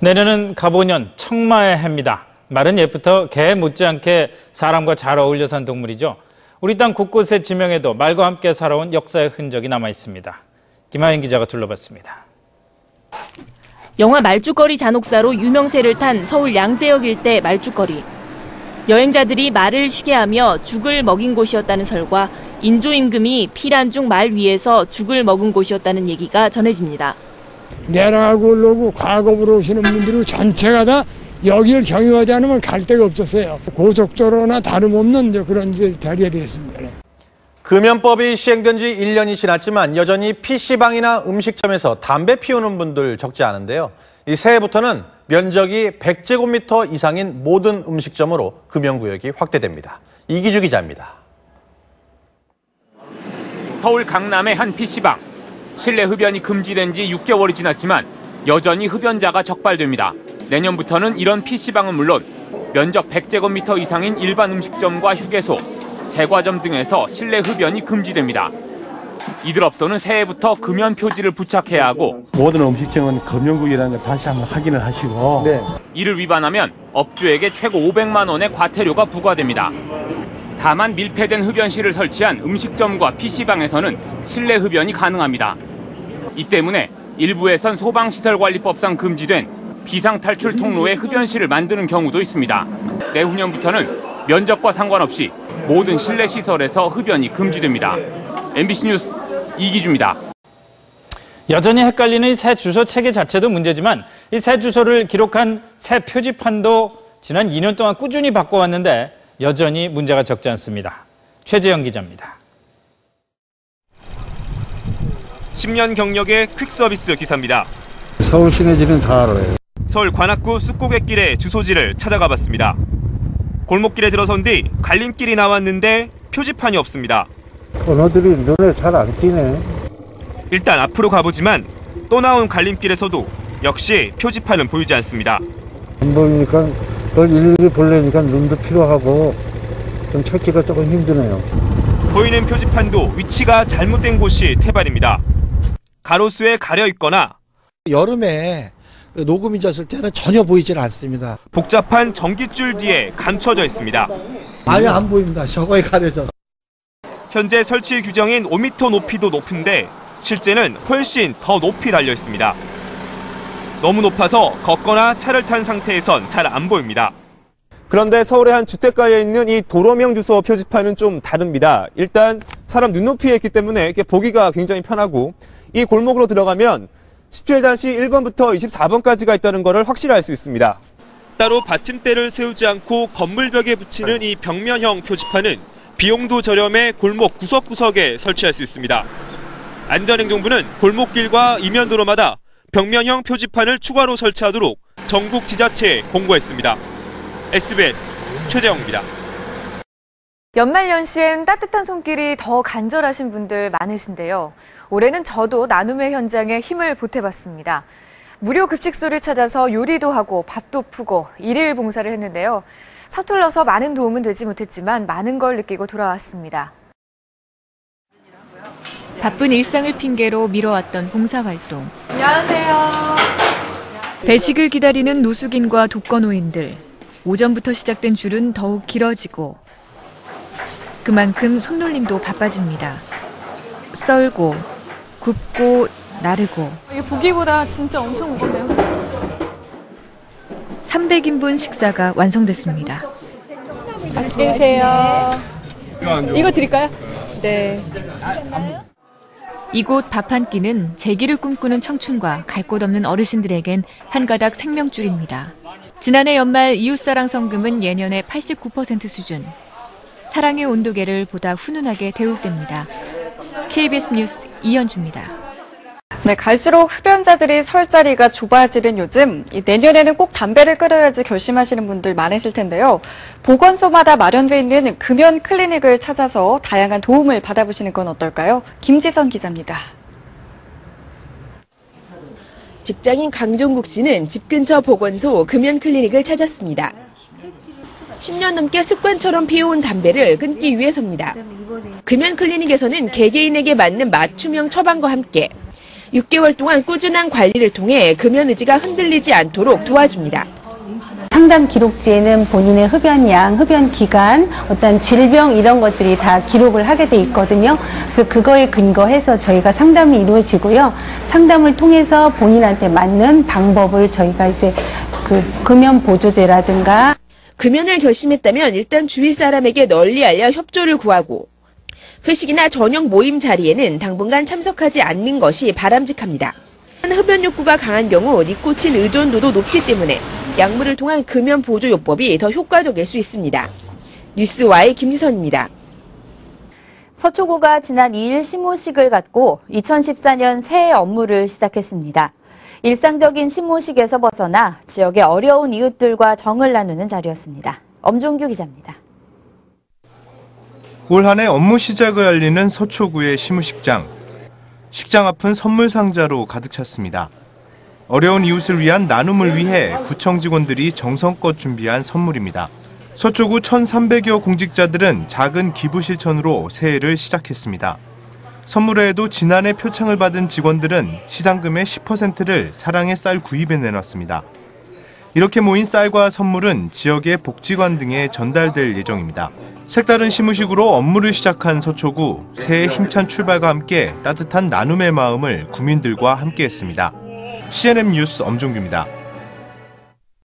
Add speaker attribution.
Speaker 1: 내년은 갑오년 청마의 해입니다. 말은 옛부터 개 못지않게 사람과 잘 어울려 산 동물이죠. 우리 땅 곳곳의 지명에도 말과 함께 살아온 역사의 흔적이 남아 있습니다. 김하연 기자가 둘러봤습니다.
Speaker 2: 영화 말죽거리 잔혹사로 유명세를 탄 서울 양재역 일대 말죽거리. 여행자들이 말을 쉬게 하며 죽을 먹인 곳이었다는 설과 인조임금이 피란중 말 위에서 죽을 먹은 곳이었다는 얘기가 전해집니다.
Speaker 3: 내려가고 올라오고 과거로 오시는 분들이 전체가 다 여기를 경유하지 않으면 갈 데가 없었어요. 고속도로나 다름없는 그런 자리에 되겠습니다.
Speaker 4: 금연법이 시행된 지 1년이 지났지만 여전히 PC방이나 음식점에서 담배 피우는 분들 적지 않은데요. 이 새해부터는 면적이 100제곱미터 이상인 모든 음식점으로 금연구역이 확대됩니다. 이기주 기자입니다.
Speaker 5: 서울 강남의 한 PC방. 실내 흡연이 금지된 지 6개월이 지났지만 여전히 흡연자가 적발됩니다. 내년부터는 이런 PC방은 물론 면적 100제곱미터 이상인 일반 음식점과 휴게소, 제과점 등에서 실내 흡연이 금지됩니다. 이들 업소는 새해부터 금연 표지를 부착해야 하고
Speaker 6: 모든 음식점은 금연구역이라는 걸 다시 한번 확인을 하시고
Speaker 5: 이를 위반하면 업주에게 최고 500만 원의 과태료가 부과됩니다. 다만 밀폐된 흡연실을 설치한 음식점과 PC방에서는 실내 흡연이 가능합니다. 이 때문에 일부에선 소방시설관리법상 금지된 비상탈출 통로에 흡연실을 만드는 경우도 있습니다. 내후년부터는 면적과 상관없이 모든 실내 시설에서 흡연이 금지됩니다. MBC 뉴스 이기주입니다.
Speaker 1: 여전히 헷갈리는 이 새 주소 체계 자체도 문제지만 이 새 주소를 기록한 새 표지판도 지난 2년 동안 꾸준히 바꿔왔는데 여전히 문제가 적지 않습니다. 최재영 기자입니다.
Speaker 7: 10년 경력의 퀵서비스 기사입니다.
Speaker 8: 서울 시내지는 다 알아요.
Speaker 7: 서울 관악구 쑥고갯길의 주소지를 찾아가 봤습니다. 골목길에 들어선 뒤 갈림길이 나왔는데 표지판이 없습니다.
Speaker 8: 번호들이 눈에 잘 안 띄네.
Speaker 7: 일단 앞으로 가보지만 또 나온 갈림길에서도 역시 표지판은 보이지 않습니다.
Speaker 8: 안 보이니까 그걸 일일이 보려니까 눈도 필요하고 좀 찾기가 조금 힘드네요.
Speaker 7: 보이는 표지판도 위치가 잘못된 곳이 태반입니다. 가로수에 가려 있거나
Speaker 9: 여름에 녹음이 졌을 때는 전혀 보이질 않습니다.
Speaker 7: 복잡한 전깃줄 뒤에 감춰져 있습니다.
Speaker 9: 아예 안 보입니다. 저거에 가려져서.
Speaker 7: 현재 설치 규정인 5m 높이도 높은데 실제는 훨씬 더 높이 달려 있습니다. 너무 높아서 걷거나 차를 탄 상태에선 잘 안 보입니다.
Speaker 10: 그런데 서울의 한 주택가에 있는 이 도로명 주소 표지판은 좀 다릅니다. 일단 사람 눈높이에 있기 때문에 이렇게 보기가 굉장히 편하고 이 골목으로 들어가면 17-1번부터 24번까지가 있다는 것을 확실히 알 수 있습니다.
Speaker 7: 따로 받침대를 세우지 않고 건물벽에 붙이는 이 벽면형 표지판은 비용도 저렴해 골목 구석구석에 설치할 수 있습니다. 안전행정부는 골목길과 이면도로마다 벽면형 표지판을 추가로 설치하도록 전국 지자체에 공고했습니다. SBS 최재영입니다.
Speaker 11: 연말연시엔 따뜻한 손길이 더 간절하신 분들 많으신데요. 올해는 저도 나눔의 현장에 힘을 보태봤습니다. 무료 급식소를 찾아서 요리도 하고 밥도 푸고 일일 봉사를 했는데요. 서툴러서 많은 도움은 되지 못했지만 많은 걸 느끼고 돌아왔습니다.
Speaker 12: 바쁜 일상을 핑계로 미뤄왔던 봉사활동.
Speaker 11: 안녕하세요.
Speaker 12: 배식을 기다리는 노숙인과 독거노인들. 오전부터 시작된 줄은 더욱 길어지고 그만큼 손놀림도 바빠집니다. 썰고, 굽고, 나르고.
Speaker 11: 이게 보기보다 진짜 엄청 무겁네요.
Speaker 12: 300인분 식사가 완성됐습니다.
Speaker 11: 맛있게 드세요. 이거 드릴까요? 네.
Speaker 12: 이곳 밥 한 끼는 재기를 꿈꾸는 청춘과 갈 곳 없는 어르신들에겐 한 가닥 생명줄입니다. 지난해 연말 이웃사랑 성금은 예년의 89% 수준. 사랑의 온도계를 보다 훈훈하게 데울 때입니다. KBS 뉴스 이현주입니다.
Speaker 11: 네, 갈수록 흡연자들이 설 자리가 좁아지는 요즘 내년에는 꼭 담배를 끊어야지 결심하시는 분들 많으실 텐데요. 보건소마다 마련돼 있는 금연 클리닉을 찾아서 다양한 도움을 받아보시는 건 어떨까요? 김지선 기자입니다.
Speaker 13: 직장인 강종국 씨는 집 근처 보건소 금연 클리닉을 찾았습니다. 10년 넘게 습관처럼 피워온 담배를 끊기 위해서입니다. 금연 클리닉에서는 개개인에게 맞는 맞춤형 처방과 함께 6개월 동안 꾸준한 관리를 통해 금연 의지가 흔들리지 않도록 도와줍니다.
Speaker 14: 상담 기록지에는 본인의 흡연량, 흡연 기간, 어떤 질병 이런 것들이 다 기록을 하게 돼 있거든요. 그래서 그거에 근거해서 저희가 상담이 이루어지고요. 상담을 통해서 본인한테 맞는 방법을 저희가 이제 금연 보조제라든가
Speaker 13: 금연을 결심했다면 일단 주위 사람에게 널리 알려 협조를 구하고 회식이나 저녁 모임 자리에는 당분간 참석하지 않는 것이 바람직합니다. 흡연 욕구가 강한 경우 니코틴 의존도도 높기 때문에 약물을 통한 금연 보조요법이 더 효과적일 수 있습니다. 뉴스와의 김지선입니다.
Speaker 15: 서초구가 지난 2일 시무식을 갖고 2014년 새해 업무를 시작했습니다. 일상적인 시무식에서 벗어나 지역의 어려운 이웃들과 정을 나누는 자리였습니다. 엄종규 기자입니다.
Speaker 16: 올 한 해 업무 시작을 알리는 서초구의 시무식장. 식장 앞은 선물 상자로 가득 찼습니다. 어려운 이웃을 위한 나눔을 위해 구청 직원들이 정성껏 준비한 선물입니다. 서초구 1,300여 공직자들은 작은 기부 실천으로 새해를 시작했습니다. 선물회에도 지난해 표창을 받은 직원들은 시상금의 10%를 사랑의 쌀 구입에 내놨습니다. 이렇게 모인 쌀과 선물은 지역의 복지관 등에 전달될 예정입니다. 색다른 시무식으로 업무를 시작한 서초구, 새해 힘찬 출발과 함께 따뜻한 나눔의 마음을 구민들과 함께했습니다. CNN 뉴스 엄종규입니다.